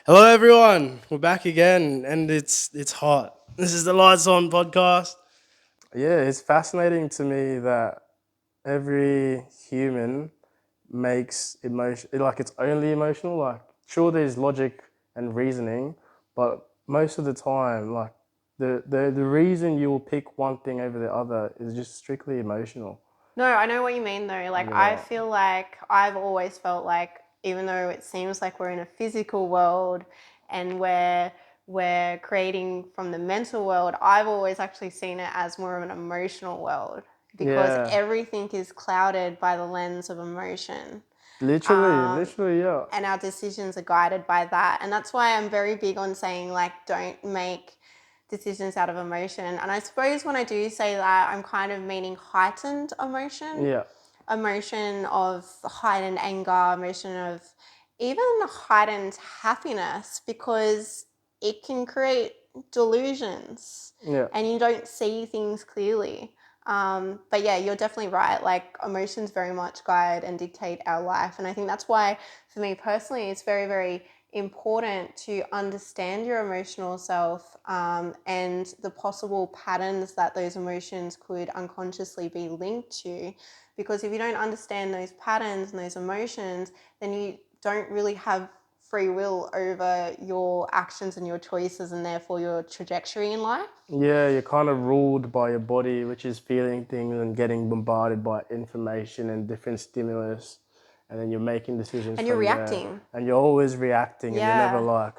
Hello, everyone. We're back again, and it's hot. This is the Lights On podcast. Yeah, it's fascinating to me that every human makes emotion like it's only emotional. Like, sure, there's logic and reasoning, but most of the time, like the reason you will pick one thing over the other is just strictly emotional. No, I know what you mean though. Think Like, I about feel like I've always felt like, even though it seems like we're in a physical world and we're creating from the mental world, I've always actually seen it as more of an emotional world because yeah, everything is clouded by the lens of emotion. Um, literally, yeah, and our decisions are guided by that. And that's why I'm very big on saying, like, don't make decisions out of emotion. And I suppose when I do say that, I'm kind of meaning heightened emotion, yeah, emotion of heightened anger, emotion of even heightened happiness, because it can create delusions yeah. and you don't see things clearly. But yeah, you're definitely right. Like, emotions very much guide and dictate our life. And I think that's why, for me personally, it's very, very important to understand your emotional self, and the possible patterns that those emotions could unconsciously be linked to. Because if you don't understand those patterns and those emotions, then you don't really have free will over your actions and your choices, and therefore your trajectory in life. Yeah, you're kind of ruled by your body, which is feeling things and getting bombarded by information and different stimulus, and then you're making decisions And you're from there. reacting. And you're always reacting, and you're never Yeah. like,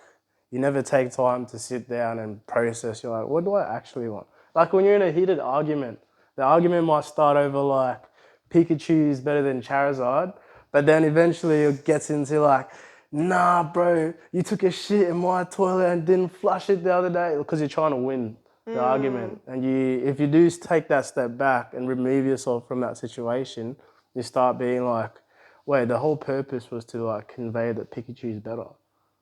you never take time to sit down and process. You're like, what do I actually want? Like when you're in a heated argument, the argument might start over like Pikachu is better than Charizard, but then eventually it gets into like, nah, bro, you took a shit in my toilet and didn't flush it the other day because you're trying to win the Mm. argument. And if you do take that step back and remove yourself from that situation, you start being like, wait, the whole purpose was to like convey that Pikachu is better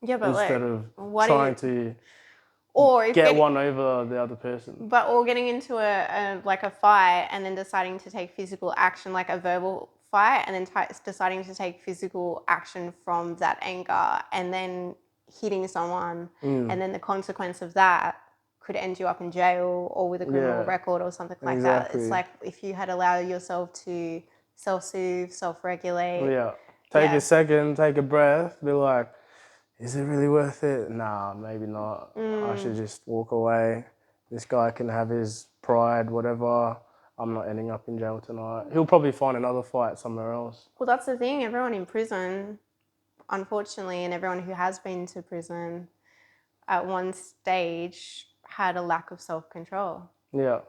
Yeah, but instead like, of what trying if, to or if get getting, one over the other person. but or getting into a like a fight and then deciding to take physical action, like a verbal fight, and then deciding to take physical action from that anger, and then hitting someone, and then the consequence of that could end you up in jail or with a criminal Yeah, record or something like that. It's exactly. like if you had allowed yourself to self-soothe, self-regulate. Yeah. Take a Yeah. second, take a breath, be like, is it really worth it? Nah, maybe not. I should just walk away. This guy can have his pride, whatever. I'm not ending up in jail tonight. He'll probably find another fight somewhere else. Well, that's the thing. Everyone in prison, unfortunately, and everyone who has been to prison at one stage had a lack of self control. Yeah.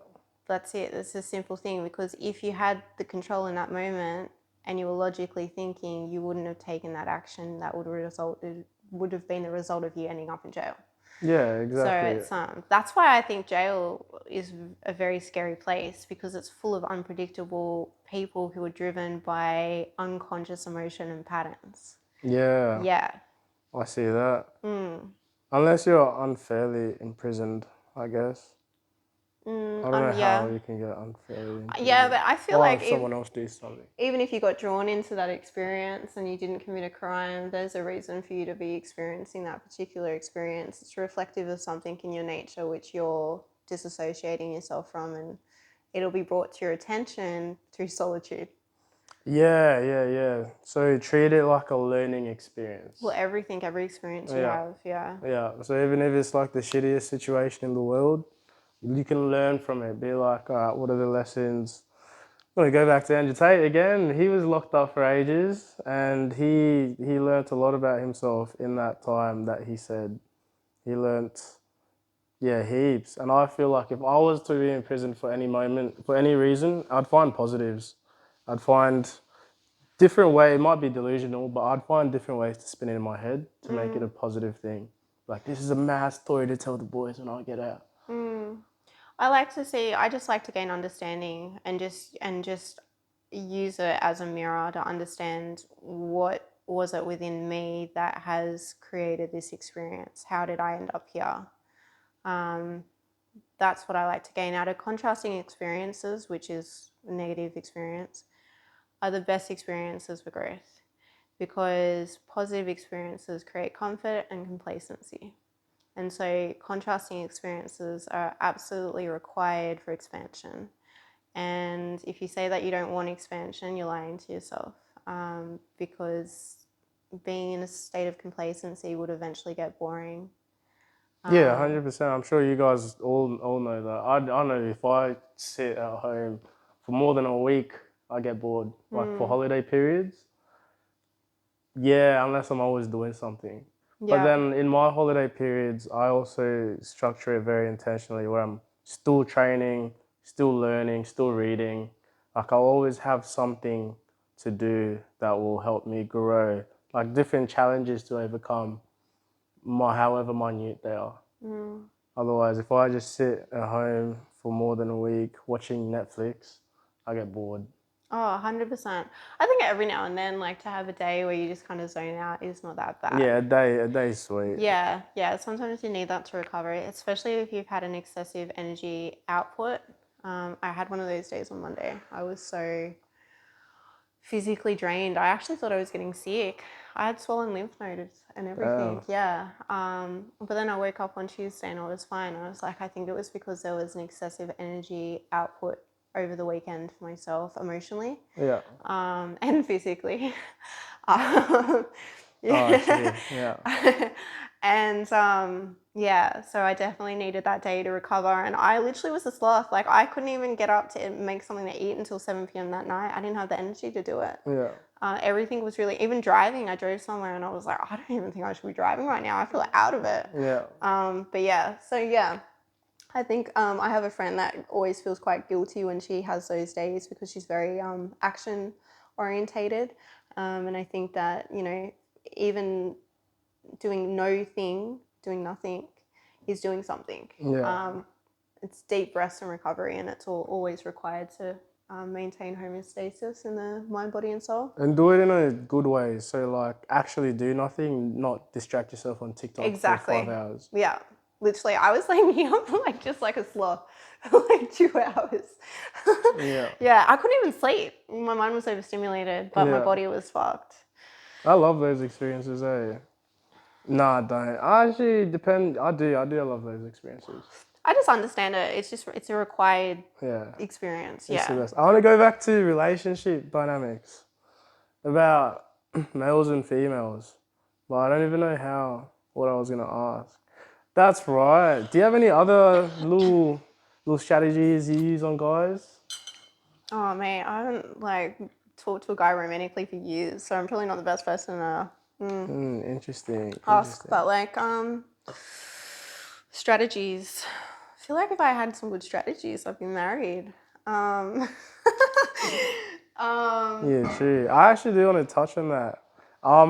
That's it. That's a simple thing, because if you had the control in that moment and you were logically thinking, you wouldn't have taken that action that would have been the result of you ending up in jail. Yeah, So exactly. it's that's why I think jail is a very scary place, because it's full of unpredictable people who are driven by unconscious emotion and patterns. Yeah, Yeah. I see that. Mm. Unless you're unfairly imprisoned, I guess. I don't know how Yeah. you can get unfairly Yeah, imprisoned. but I feel Or like have someone else do something. even if you got drawn into that experience and you didn't commit a crime, there's a reason for you to be experiencing that particular experience. It's reflective of something in your nature which you're disassociating yourself from, and it'll be brought to your attention through solitude. Yeah. So treat it like a learning Well, experience. every experience you Yeah, have, yeah. yeah. So even if it's like the shittiest situation in the world, you can learn from it. Be like, all right, what are the lessons? I'm gonna go back to Andrew Tate again. He was locked up for ages, and he learnt a lot about himself in that time that he said. He learnt, yeah, heaps. And I feel like if I was to be in prison for any moment, for any reason, I'd find positives. I'd find different way. It might be delusional, but I'd find different ways to spin it in my head to make it a positive thing. Like, this is a mad story to tell the boys when I get out. Mm. I just like to gain understanding, and just use it as a mirror to understand what was it within me that has created this experience. How did I end up here? Um, that's what I like to gain out of contrasting experiences, which is a negative experience, are the best experiences for growth. because positive experiences create comfort and complacency. And so contrasting experiences are absolutely required for expansion. And if you say that you don't want expansion, you're lying to yourself, because being in a state of complacency would eventually get boring. Yeah, 100%. I'm sure you guys all know that. I know if I sit at home for more than a week, I get bored. Like for holiday periods, yeah, unless I'm always doing something. But Yeah. then in my holiday periods, I also structure it very intentionally where I'm still training, still learning, still reading. Like I'll always have something to do that will help me grow, like different challenges to overcome, however minute they are. Otherwise, if I just sit at home for more than a week watching Netflix, I get bored. Oh, 100%. I think every now and then, like to have a day where you just kind of zone out is not that bad. Yeah, a day is sweet. Yeah, yeah. Sometimes you need that to recover, especially if you've had an excessive energy output. I had one of those days on Monday. I was so physically drained. I actually thought I was getting sick. I had swollen lymph nodes and everything. Yeah. But then I woke up on Tuesday and I was fine. I was like, I think it was because there was an excessive energy output over the weekend for myself emotionally, Yeah. and physically. um, Oh, shit. Yeah. and yeah, so I definitely needed that day to recover. And I literally was a sloth. Like I couldn't even get up to make something to eat until 7 p.m. that night. I didn't have the energy to do it. Yeah. Everything was really, even driving, I drove somewhere and I was like, I don't even think I should be driving right now. I feel out of it. Yeah. But yeah, so yeah. I think I have a friend that always feels quite guilty when she has those days because she's very action orientated. And I think that, even doing doing nothing is doing something. Yeah. It's deep rest and recovery, and it's always required to maintain homeostasis in the mind, body, and soul. And do it in a good way. So, like, actually do nothing, not distract yourself on TikTok Exactly. for 5 hours. Yeah. Literally, I was laying here like just like a sloth for like 2 hours. Yeah. Yeah, I couldn't even sleep. My mind was overstimulated, but my Yeah. body was fucked. I love those experiences, eh? Nah, I don't. I actually depend. I do. I love those experiences. I just understand it. It's a required Yeah. experience. It's the Yeah. best. I want to go back to relationship dynamics about males and females, but I don't even know what I was gonna ask. That's right. Do you have any other little strategies you use on guys? Oh man, I haven't like talked to a guy romantically for years, so I'm probably not the best person to Interesting. ask. Interesting. But like strategies. I feel like if I had some good strategies, I'd be married. Um, Yeah, true. I actually do want to touch on that.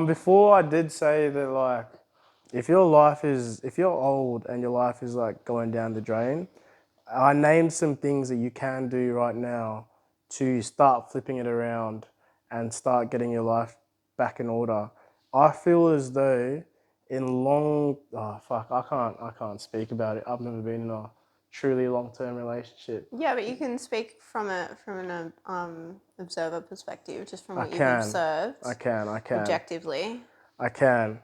Before I did say that, like, if you're old and your life is like going down the drain, I named some things that you can do right now to start flipping it around and start getting your life back in order. I feel as though I can't speak about it. I've never been in a truly long-term relationship. yeah, but you can speak from an observer perspective, just from I what you've can, observed I can, I can. objectively. I can.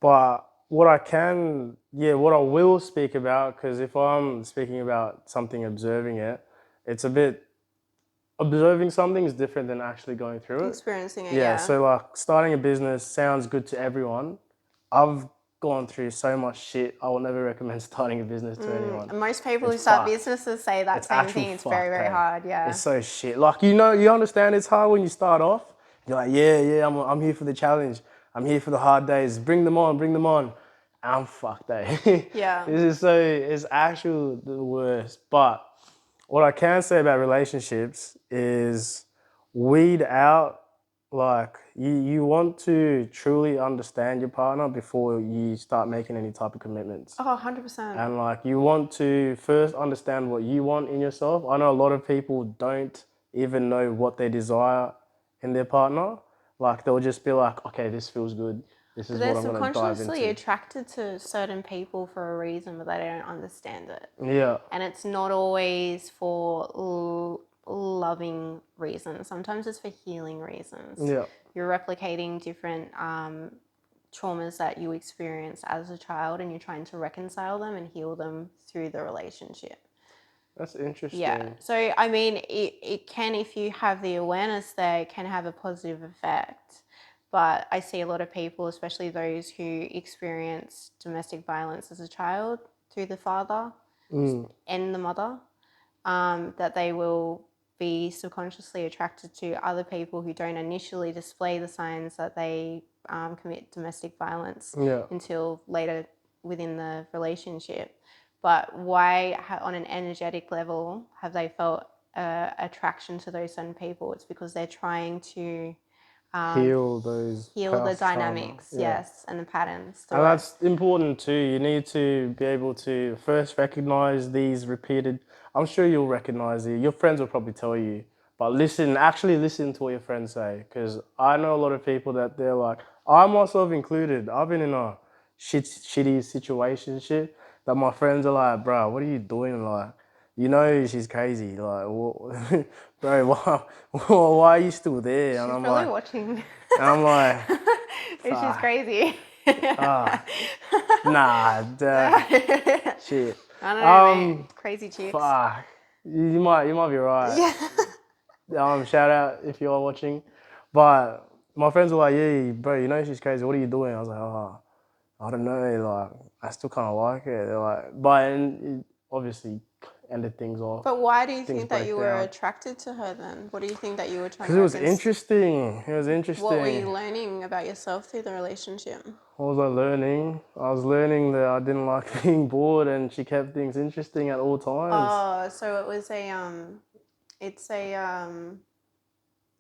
But what I will speak about, because if I'm speaking about something, observing it, it's a bit, observing something is different than actually going through it. Experiencing it, Yeah, yeah. so like starting a business sounds good to everyone. I've gone through so much shit. I will never recommend starting a business to anyone. And most people who It's start fucked. businesses say that It's same actual thing. It's fucked, very, very eh? hard, yeah. It's so shit. Like, you understand it's hard when you start off. You're like, yeah, I'm here for the challenge. I'm here for the hard days. Bring them on, bring them on. I'm fucked, eh? Yeah. It's actual the worst. But what I can say about relationships is weed out, like, you want to truly understand your partner before you start making any type of commitments. Oh, 100%. And like you want to first understand what you want in yourself. I know a lot of people don't even know what they desire in their partner. Like they'll just be like, okay, this feels good. This is They're what I'm gonna dive subconsciously into. attracted to certain people for a reason, but they don't understand it. Yeah. And it's not always for loving reasons. Sometimes it's for healing reasons. Yeah. you're replicating different traumas that you experienced as a child, and you're trying to reconcile them and heal them through the relationship. That's Yeah. interesting. So, I mean, it can, if you have the awareness there, it can have a positive effect. But I see a lot of people, especially those who experience domestic violence as a child through the father and the mother, that they will be subconsciously attracted to other people who don't initially display the signs that they commit domestic violence Yeah. until later within the relationship. But why, on an energetic level, have they felt attraction to those certain people? It's because they're trying to Heal those heal the past trauma. dynamics, Yeah. yes, and the patterns And through it. that's important too. You need to be able to first recognize these repeated. I'm sure you'll recognize it. Your friends will probably tell you, but listen, actually listen to what your friends say. Because I know a lot of people that they're like, I myself included, I've been in a shitty situation shit that my friends are like, bro, what are you doing? Like, you know, she's crazy. Like, what, bro, why are you still there? She's And I'm probably like, watching. and I'm like, She's fuck. crazy. Ah, nah, duh, shit. I don't know, mate. Crazy chicks. Fuck. You might be right. Yeah. Shout out if you are watching. But my friends were like, yeah, bro, you know she's crazy. What are you doing? I was like, oh, I don't know. Like, I still kind of like it. They're like, but and it obviously ended things off. But why do you Things think that break you were down. attracted to her then? What do you think that you were trying Because to it was reconcile? interesting. It was interesting. What were you learning about yourself through the relationship? What was I learning? I was learning that I didn't like being bored, and she kept things interesting at all times. Oh, so it was it's an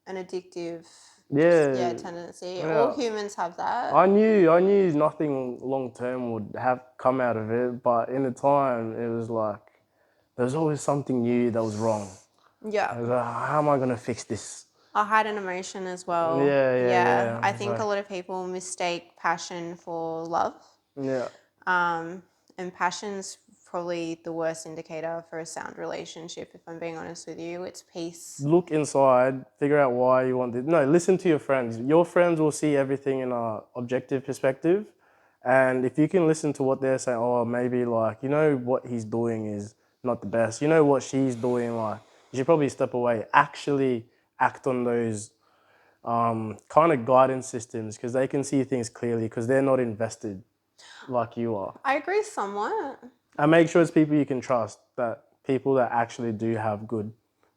addictive, Yeah, tendency. All yeah. humans have that. I knew nothing long term would have come out of it, but in the time, it was like there was always something new that was wrong. Yeah. I was like, how am I gonna fix this? I had an emotion as well. Yeah. I It's think a like, lot of people mistake passion for love. yeah. And passion's probably the worst indicator for a sound relationship, if I'm being honest with you. It's peace. Look inside, figure out why you want this. No, listen to your friends. Your friends will see everything in a objective perspective. And if you can listen to what they're saying, oh, maybe like, you know, what he's doing is not the best. You know what she's doing, like, you should probably step away. Actually act on those kind of guidance systems because they can see things clearly because they're not invested like you are. I agree somewhat. And make sure it's people you can trust, that people that actually do have good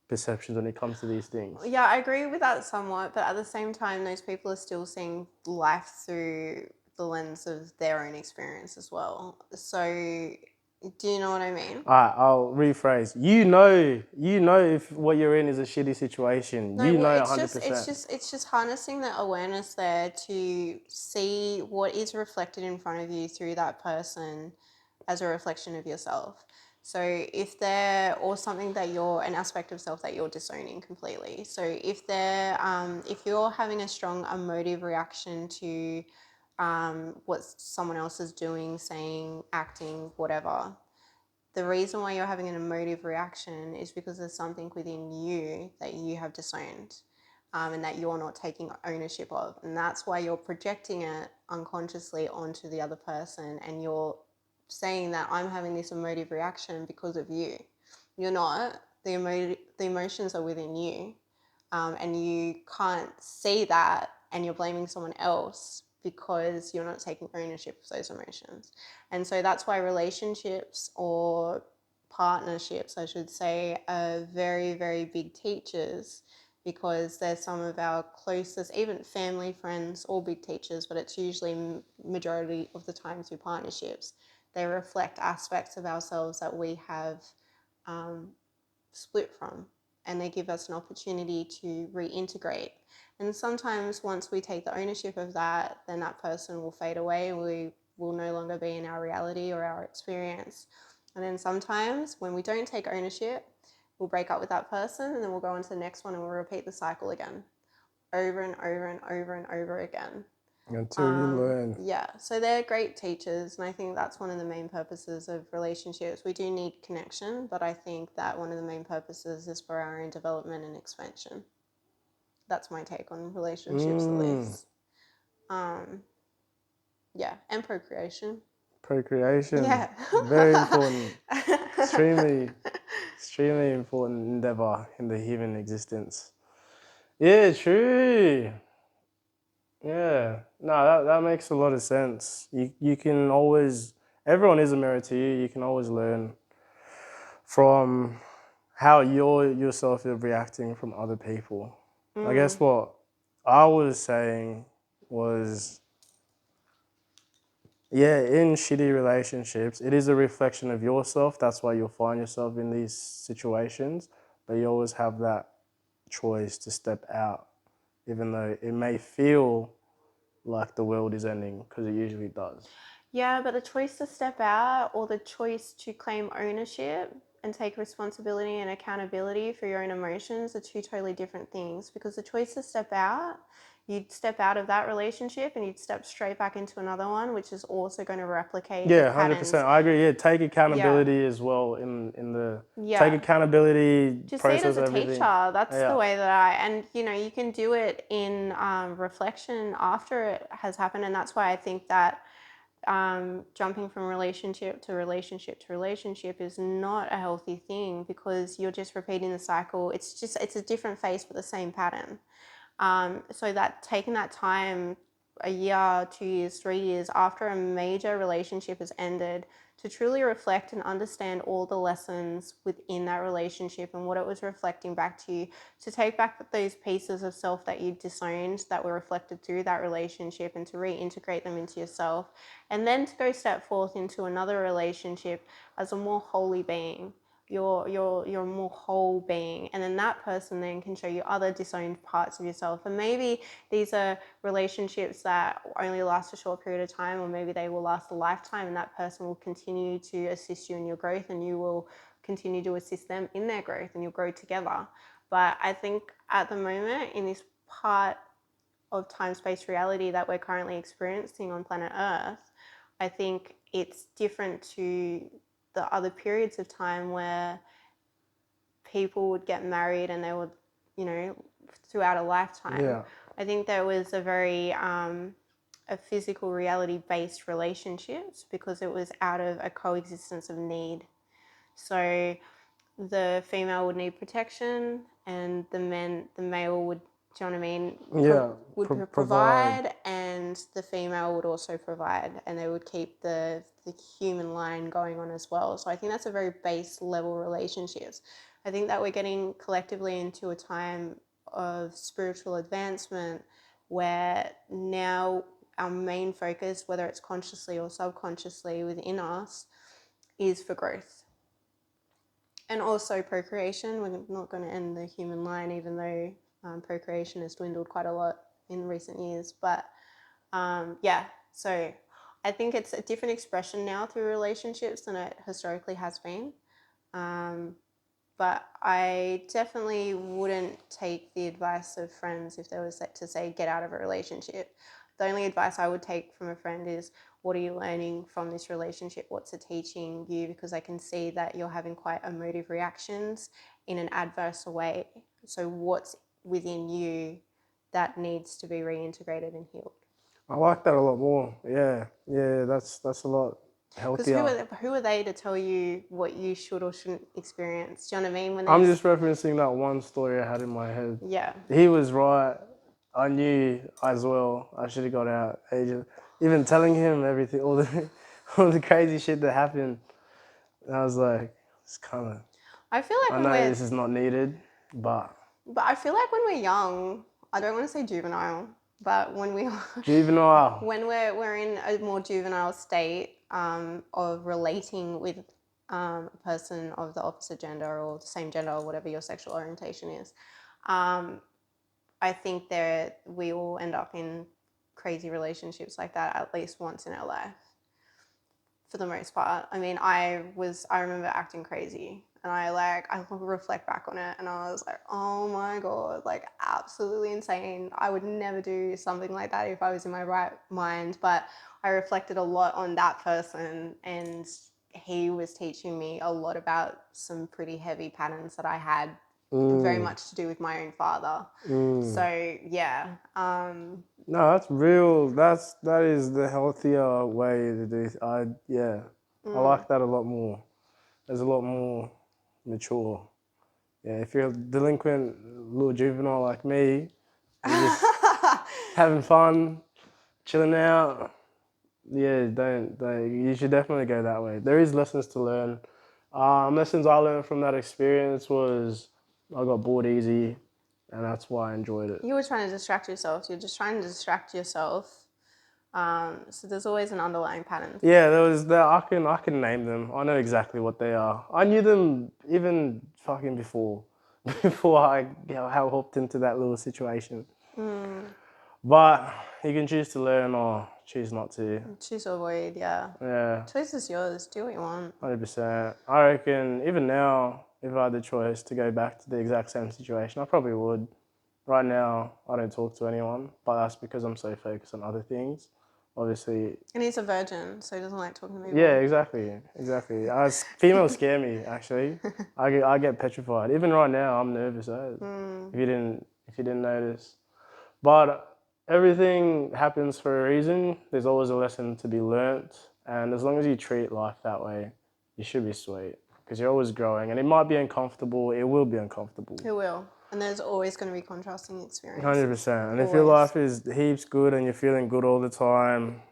perceptions when it comes to these things. Yeah, I agree with that somewhat, but at the same time, those people are still seeing life through the lens of their own experience as well. So, do you know what I mean? All right, I'll rephrase. You know if what you're in is a shitty situation. No, You well, know it's 100%. it's just harnessing the awareness there to see what is reflected in front of you through that person as a reflection of yourself. So if they're, or something that you're, an aspect of self that you're disowning completely. So if they're, if you're having a strong emotive reaction to what someone else is doing, saying, acting, whatever, the reason why you're having an emotive reaction is because there's something within you that you have disowned, and that you're not taking ownership of. And that's why you're projecting it unconsciously onto the other person, and you're saying that I'm having this emotive reaction because of you. You're not. The emotions are within you, and you can't see that, and you're blaming someone else because you're not taking ownership of those emotions. And so that's why relationships, or partnerships, I should say, are very, very big teachers, because they're some of our closest, even family, friends, all big teachers, but it's usually majority of the time through partnerships. They reflect aspects of ourselves that we have split from, and they give us an opportunity to reintegrate. And sometimes once we take the ownership of that, then that person will fade away and we will no longer be in our reality or our experience. And then sometimes when we don't take ownership, we'll break up with that person, and then we'll go on to the next one, and we'll repeat the cycle again, over and over and over and over again. Until you learn. Yeah, so they're great teachers, and I think that's one of the main purposes of relationships. We do need connection, but I think that one of the main purposes is for our own development and expansion. That's my take on relationships, at Mm, least. Um, yeah, and procreation. procreation, Yeah. very important, extremely, extremely important endeavor in the human existence. Yeah, true. Yeah, no, that makes a lot of sense. You can always, everyone is a mirror to you. You can always learn from how you're yourself are reacting from other people. I guess Mm. what I was saying was, yeah, in shitty relationships, it is a reflection of yourself. That's why you'll find yourself in these situations, but you always have that choice to step out, even though it may feel like the world is ending, because it usually does. Yeah, but the choice to step out or the choice to claim ownership and take responsibility and accountability for your own emotions are two totally different things. Because the choice to step out, you'd step out of that relationship and you'd step straight back into another one, which is also going to replicate the Yeah, 100%. patterns. I agree. Yeah, take Yeah, accountability as well in the take yeah. accountability, Just see it as process a everything. teacher. That's the Yeah, way that I, and you can do it in reflection after it has happened. And that's why I think that jumping from relationship to relationship to relationship is not a healthy thing, because you're just repeating the cycle. It's a different face but the same pattern. So that taking that time, a year, 2 years, 3 years after a major relationship has ended, to truly reflect and understand all the lessons within that relationship and what it was reflecting back to you, to take back those pieces of self that you disowned that were reflected through that relationship and to reintegrate them into yourself, and then to go step forth into another relationship as a more holy being. You're a more whole being, and then that person then can show you other disowned parts of yourself. And maybe these are relationships that only last a short period of time, or maybe they will last a lifetime, and that person will continue to assist you in your growth and you will continue to assist them in their growth and you'll grow together. But I think at the moment, in this part of time-space reality that we're currently experiencing on planet Earth, I think it's different to the other periods of time where people would get married and they would, you know, throughout a lifetime. yeah, I think there was a very a physical reality based relationships, because it was out of a coexistence of need. So the female would need protection and the male would, do you know what I mean, yeah. Provide. provide, and the female would also provide, and they would keep the human line going on as well. So I think that's a very base level relationships. I think that we're getting collectively into a time of spiritual advancement where now our main focus, whether it's consciously or subconsciously within us, is for growth and also procreation. We're not going to end the human line, even though procreation has dwindled quite a lot in recent years. But yeah, so I think it's a different expression now through relationships than it historically has been. Um, but I definitely wouldn't take the advice of friends if they was to say get out of a relationship. The only advice I would take from a friend is, what are you learning from this relationship? What's it teaching you? Because I can see that you're having quite emotive reactions in an adverse way. So what's within you that needs to be reintegrated and healed? I like that a lot more. Yeah, yeah. That's a lot Because healthier. who are they to tell you what you should or shouldn't experience? Do you know what I mean? When I'm there's, just referencing that one story I had in my head. yeah. He was right. I knew as well. I should have got out ages. Even telling him everything, all the all the crazy shit that happened. And I was like, it's kind of. I feel like I when know we're, this is not needed, but but I feel like when we're young, I don't want to say juvenile, but when we are, juvenile. when we're in a more juvenile state of relating with a person of the opposite gender or the same gender or whatever your sexual orientation is, um, I think there we all end up in crazy relationships like that at least once in our life, for the most part. I mean, I remember acting crazy, and I reflect back on it and I was like, oh my God, like absolutely insane. I would never do something like that if I was in my right mind. But I reflected a lot on that person, and he was teaching me a lot about some pretty heavy patterns that I had very much to do with my own father. So yeah, No, that's real. That is the healthier way to do. I like that a lot more. It's a lot more mature. Yeah, if you're a delinquent little juvenile like me, you're just having fun, chilling out. Yeah, don't. You should definitely go that way. There is lessons to learn. Lessons I learned from that experience was I got bored easy, and that's why I enjoyed it. you were trying to distract yourself. You're just trying to distract yourself. So there's always an underlying pattern. Yeah, there was that. I can name them. I know exactly what they are. I knew them even fucking before, before I hopped into that little situation. But you can choose to learn or choose not to. Choose to avoid, yeah. Yeah, Choice is yours. Do what you want. 100%. I reckon even now, if I had the choice to go back to the exact same situation, I probably would. Right now, I don't talk to anyone, but that's because I'm so focused on other things. Obviously, And he's a virgin, so he doesn't like talking to people. yeah, exactly. Females scare me. Actually, I get petrified. Even right now, I'm nervous. If you didn't notice, but everything happens for a reason. There's always a lesson to be learnt, and as long as you treat life that way, you should be sweet because you're always growing. And it might be uncomfortable. It will be uncomfortable. It will. And there's always going to be contrasting experiences. 100%. And if your Always. life is heaps good and you're feeling good all the time,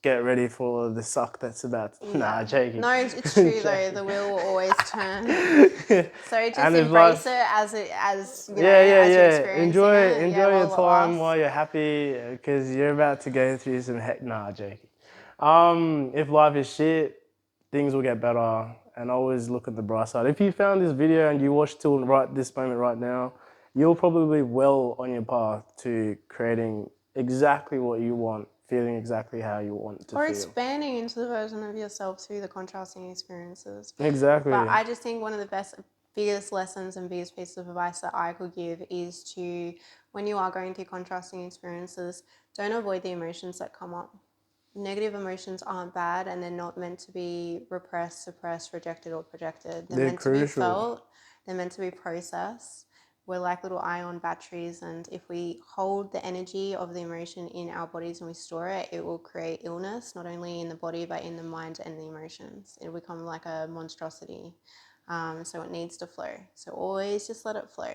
get ready for the suck that's about. Nah, joking. No, it's true though. The wheel will always turn. So just And if embrace life- it as it as you know Yeah, yeah, as you're yeah. experiencing Enjoy it. enjoy Yeah, your while it time lasts. while you're happy because you're about to go through some Nah, joking. If life is shit, things will get better, and always look at the bright side. If you found this video and you watched till right this moment right now, you're probably well on your path to creating exactly what you want, feeling exactly how you want to Or feel. expanding into the version of yourself through the contrasting experiences. Exactly. But I just think one of the biggest lessons and biggest pieces of advice that I could give is to, when you are going through contrasting experiences, don't avoid the emotions that come up. Negative emotions aren't bad and they're not meant to be repressed, suppressed, rejected, or projected. They're meant to be felt, they're meant to be processed. We're like little ion batteries, and if we hold the energy of the emotion in our bodies and we store it, it will create illness, not only in the body, but in the mind and the emotions. It'll become like a monstrosity. So it needs to flow. So always just let it flow.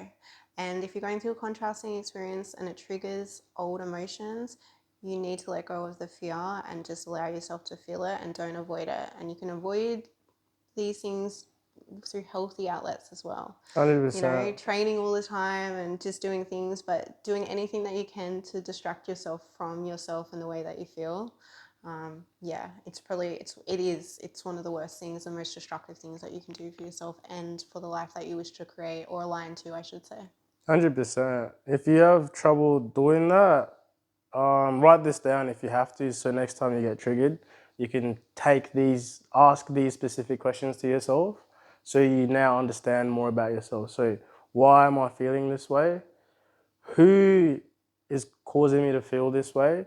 And if you're going through a contrasting experience and it triggers old emotions, you need to let go of the fear and just allow yourself to feel it and don't avoid it. And you can avoid these things through healthy outlets as well. 100%. You know, training all the time and just doing things, but doing anything that you can to distract yourself from yourself and the way that you feel. It's one of the worst things, the most destructive things that you can do for yourself and for the life that you wish to create or align to, I should say. 100%. If you have trouble doing that, write this down if you have to. So next time you get triggered, you can ask these specific questions to yourself. So you now understand more about yourself. So why am I feeling this way? Who is causing me to feel this way?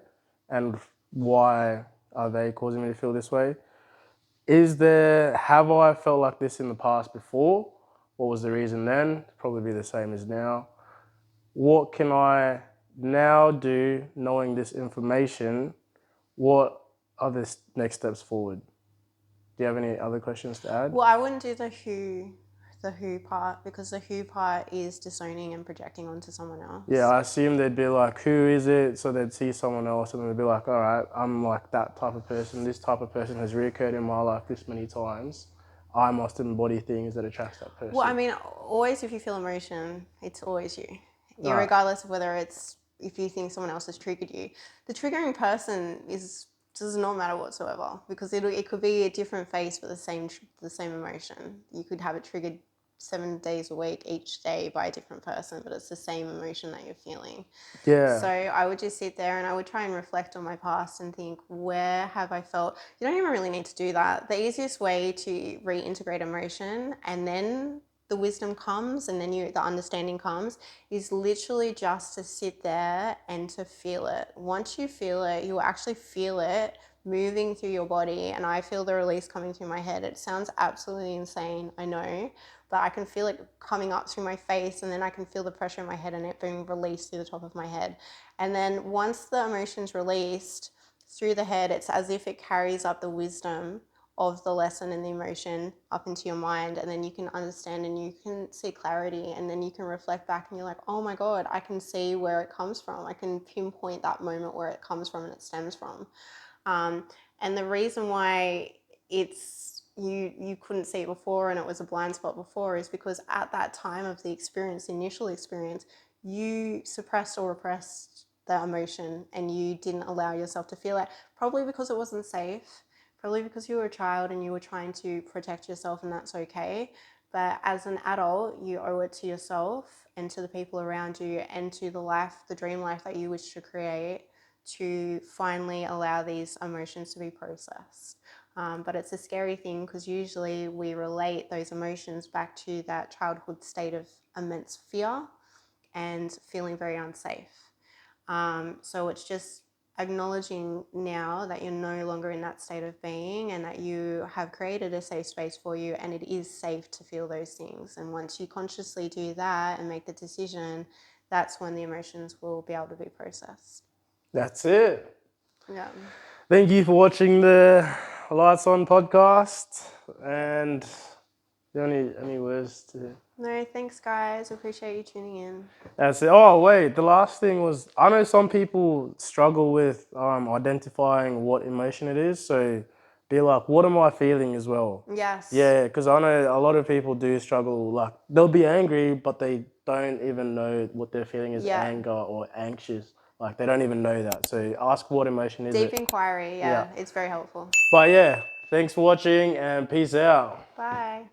And why are they causing me to feel this way? Have I felt like this in the past before? What was the reason then? Probably be the same as now. What can I now do knowing this information? What are the next steps forward? Do you have any other questions to add? Well, I wouldn't do the who part, because the who part is disowning and projecting onto someone else. Yeah, I assume they'd be like, who is it? So they'd see someone else and they'd be like, all right, I'm like that type of person. This type of person has reoccurred in my life this many times. I must embody things that attracts that person. Well, I mean, always if you feel emotion, it's always you. Right. Regardless of whether it's if you think someone else has triggered you. The triggering person does not matter whatsoever, because it could be a different face but the same emotion. You could have it triggered 7 days a week, each day by a different person, but it's the same emotion that you're feeling. Yeah. So I would just sit there and I would try and reflect on my past and think, where have I felt? You don't even really need to do that. The easiest way to reintegrate emotion and then the wisdom comes and then the understanding comes is literally just to sit there and to feel it. Once you feel it, you will actually feel it moving through your body, and I feel the release coming through my head. It sounds absolutely insane, I know, but I can feel it coming up through my face, and then I can feel the pressure in my head and it being released through the top of my head. And then once the emotion's released through the head, it's as if it carries up the wisdom of the lesson and the emotion up into your mind, and then you can understand and you can see clarity, and then you can reflect back and you're like, oh my god, I can see where it comes from. I can pinpoint that moment where it comes from and it stems from. And the reason why it's you couldn't see it before and it was a blind spot before is because at that time of the experience, the initial experience, you suppressed or repressed the emotion and you didn't allow yourself to feel it, probably because it wasn't safe, probably because you were a child and you were trying to protect yourself, and that's okay. But as an adult, you owe it to yourself and to the people around you and to the dream life that you wish to create, to finally allow these emotions to be processed. But it's a scary thing because usually we relate those emotions back to that childhood state of immense fear and feeling very unsafe. So it's just acknowledging now that you're no longer in that state of being and that you have created a safe space for you, and it is safe to feel those things. And once you consciously do that and make the decision, that's when the emotions will be able to be processed. That's it. Yeah. Thank you for watching the Lights On podcast. And any words to... No, thanks, guys. Appreciate you tuning in. That's it. Oh, wait. The last thing was, I know some people struggle with identifying what emotion it is. So be like, what am I feeling as well? Yes. Yeah, because I know a lot of people do struggle. Like, they'll be angry, but they don't even know what they're feeling is Yeah. anger or anxious. Like, they don't even know that. So ask what emotion is Deep it. inquiry. Yeah, it's very helpful. But yeah, thanks for watching and peace out. Bye.